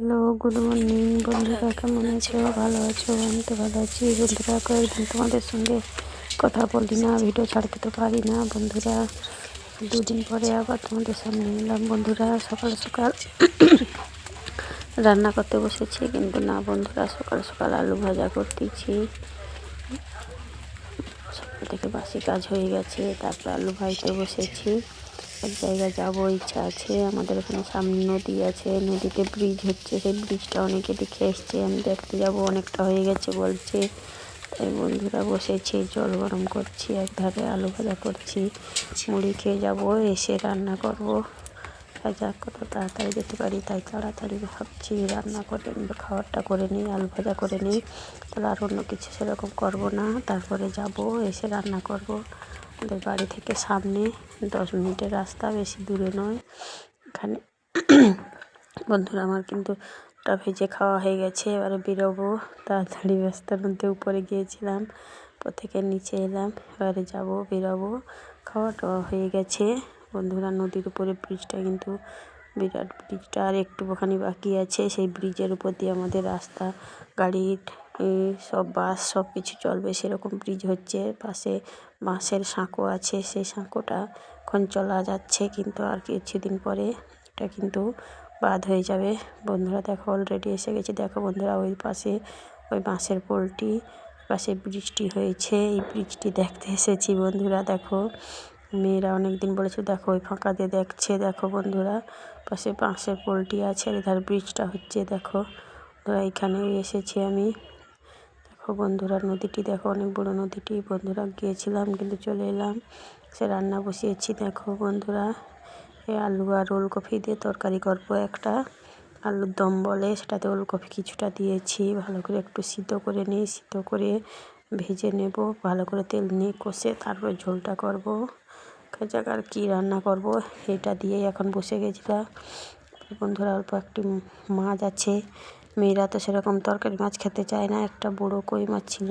Hello, good morning বন্ধুরা, কেমন আছো? ভালো আছো? আমি তো ভালো আছি বন্ধুরা। কয়েকদিন তোমাদের সঙ্গে কথা বলি না, ভিডিও ছাড়তে তো পারি না বন্ধুরা। দুদিন পরে আবার তোমাদের সামনে এলাম বন্ধুরা। সকাল সকাল রান্না করতে বসেছি, কিন্তু না বন্ধুরা, সকাল সকাল আলু ভাজা করতেছি। সকাল থেকে বাসি কাজ হয়ে গেছে, তারপর আলু ভাজতে বসেছি। এক জায়গায় যাবো, ইচ্ছা আছে। আমাদের এখানে সামনে নদী আছে, নদীতে ব্রিজ হচ্ছে, সেই ব্রিজটা অনেকে দেখে এসছে, আমি দেখতে যাব। অনেকটা হয়ে গেছে বলছে, তাই বন্ধুরা বসেছি, জল গরম করছি, একধারে আলু ভাজা করছি, মুড়ি খেয়ে যাব, এসে রান্না করব। যাক, কত তাড়াতাড়ি যেতে পারি, তাই তাড়াতাড়ি ভাবছি রান্না করে খাবারটা করে নিই, আলু ভাজা করে নিই, তাহলে আর অন্য কিছু সেরকম করব না। তারপরে যাব, এসে রান্না করব। আমাদের বাড়ি থেকে সামনে 10 মিনিটের রাস্তা, বেশি দূরে নয়। এখানে বন্ধুরা আমার কিন্তু ওটা ভেজে খাওয়া হয়ে গেছে, এবারে বেরোবো। তাড়াতাড়ি ব্যস্তার মধ্যে উপরে গিয়েছিলাম, উপর থেকে নিচে এলাম, এবারে যাব, বেরোবো। খাওয়া টাওয়া হয়ে গেছে বন্ধুরা। নদীর উপরে ব্রিজটা কিন্তু বিরাট, ব্রিজটা আর একটুখানি বাকি আছে। সেই ব্রিজের উপর দিয়ে আমাদের রাস্তা, গাড়ি, সব বাস সব কিছু চলবে, সেরকম ব্রিজ হচ্ছে। পাশে বাঁশের সাঁকো আছে, সেই সাঁকোটা এখন চলা যাচ্ছে, কিন্তু আর কিছুদিন পরে এটা কিন্তু বাদ হয়ে যাবে বন্ধুরা। দেখো অলরেডি এসে গেছি, দেখো বন্ধুরা, ওই পাশে ওই বাঁশের পোলটি পাশে বৃষ্টি হয়েছে, এই বৃষ্টি দেখতে এসেছি বন্ধুরা। দেখো মেয়েরা অনেক দিন বলেছে, দেখো ওই ফাঁকা দিয়ে দেখছে, দেখো বন্ধুরা, পাশে বাঁশের পোলটি আছে, আর এধার ব্রিজটা হচ্ছে। দেখো বন্ধুরা, এখানে এসেছি আমি। দেখো বন্ধুরা, নদীটি দেখো, অনেক বড় নদীটি বন্ধুরা। গিয়েছিলাম কিন্তু চলে এলাম, সে রান্না বসিয়েছি। দেখো বন্ধুরা, এই আলু আর ওলকপি দিয়ে তরকারি করবো একটা, আলুর দম বলে, সেটাতে ওলকপি কিছুটা দিয়েছি, ভালো করে একটু সিদ্ধ করে নিই, সিদ্ধ করে ভেজে নেব ভালো করে, তেল নিয়ে কষে, তারপর ঝোলটা করব। যাক, আর কী রান্না করব, এটা দিয়েই এখন বসে গেছিলাম বন্ধুরা। অল্প একটি মাছ আছে, মেয়েরা তো সেরকম তরকারি মাছ খেতে চায় না। একটা বড় কই মাছ ছিল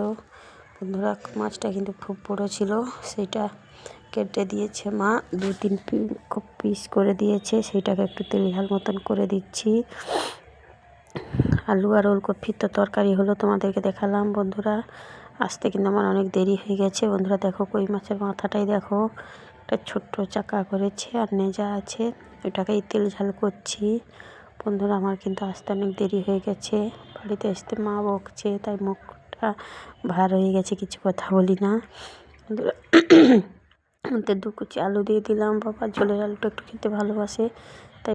বন্ধুরা, মাছটা কিন্তু খুব বড় ছিল, সেটা কেটে দিয়েছে মা, 2-3 পিস করে দিয়েছে, সেইটাকে একটু তেল ঝাল মতন করে দিচ্ছি। আলু আর ওলকপির তো তরকারি হলো, তোমাদেরকে দেখালাম বন্ধুরা। আসতে কিন্তু আমার অনেক দেরি হয়ে গেছে বন্ধুরা। দেখো কই মাছের মাথাটাই দেখো, একটা ছোট্ট চাকা করেছে আর নেজা আছে, ওইটাকেই তেল ঝাল করছি বন্ধুরা। আমার কিন্তু আসতে অনেক দেরি হয়ে গেছে, বাড়িতে আসতে মা বকছে, তাই মুখটা ভার হয়ে গেছে, কিছু কথা বলি না বন্ধুরা। ওতে 2 কুচি আলু দিয়ে দিলাম, বাবা ঝোলের আলুটা একটু খেতে ভালোবাসে,